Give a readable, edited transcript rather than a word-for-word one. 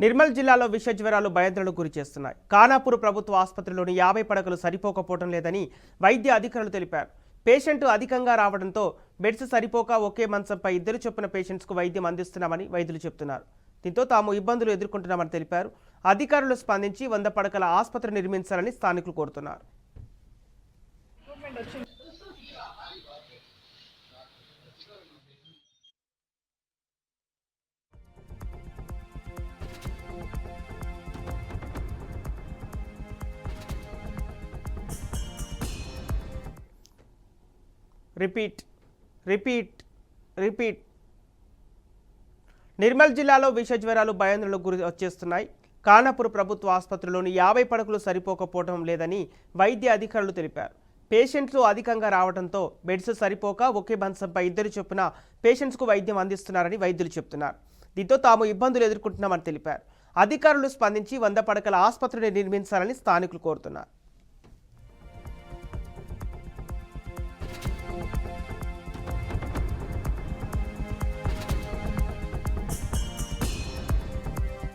నిర్మల్ జిల్లాలో విష జ్వరాలు భయాందోళనకు గురి చేస్తున్నాయి. ఖానాపూర్ ప్రభుత్వ ఆసుపత్రిలోని 50 పడకలు సరిపోకపోవడం లేదని వైద్య అధికారులు తెలిపారు. పేషెంట్ అధికంగా రావడంతో బెడ్స్ సరిపోక ఒకే మంచంపై 2 చొప్పున పేషెంట్స్కు వైద్యం అందిస్తున్నామని వైద్యులు చెబుతున్నారు. దీంతో తాము ఇబ్బందులు ఎదుర్కొంటున్నామని తెలిపారు. అధికారులు స్పందించి 100 పడకల ఆసుపత్రి నిర్మించాలని స్థానికులు కోరుతున్నారు. రిపీట్ నిర్మల్ జిల్లాలో విష జ్వరాలు భయాందోళనకు గురి చేస్తున్నాయి. ఖానాపూర్ ప్రభుత్వ ఆసుపత్రిలోని 50 పడకలు సరిపోకపోవడం లేదని వైద్య అధికారులు తెలిపారు. పేషెంట్లు అధికంగా రావడంతో బెడ్స్ సరిపోక ఒకే మంచంపై 2 చొప్పున పేషెంట్స్కు వైద్యం అందిస్తున్నారని వైద్యులు చెబుతున్నారు. దీంతో తాము ఇబ్బందులు ఎదుర్కొంటున్నామని తెలిపారు. అధికారులు స్పందించి 100 పడకల ఆసుపత్రిని నిర్మించాలని స్థానికులు కోరుతున్నారు.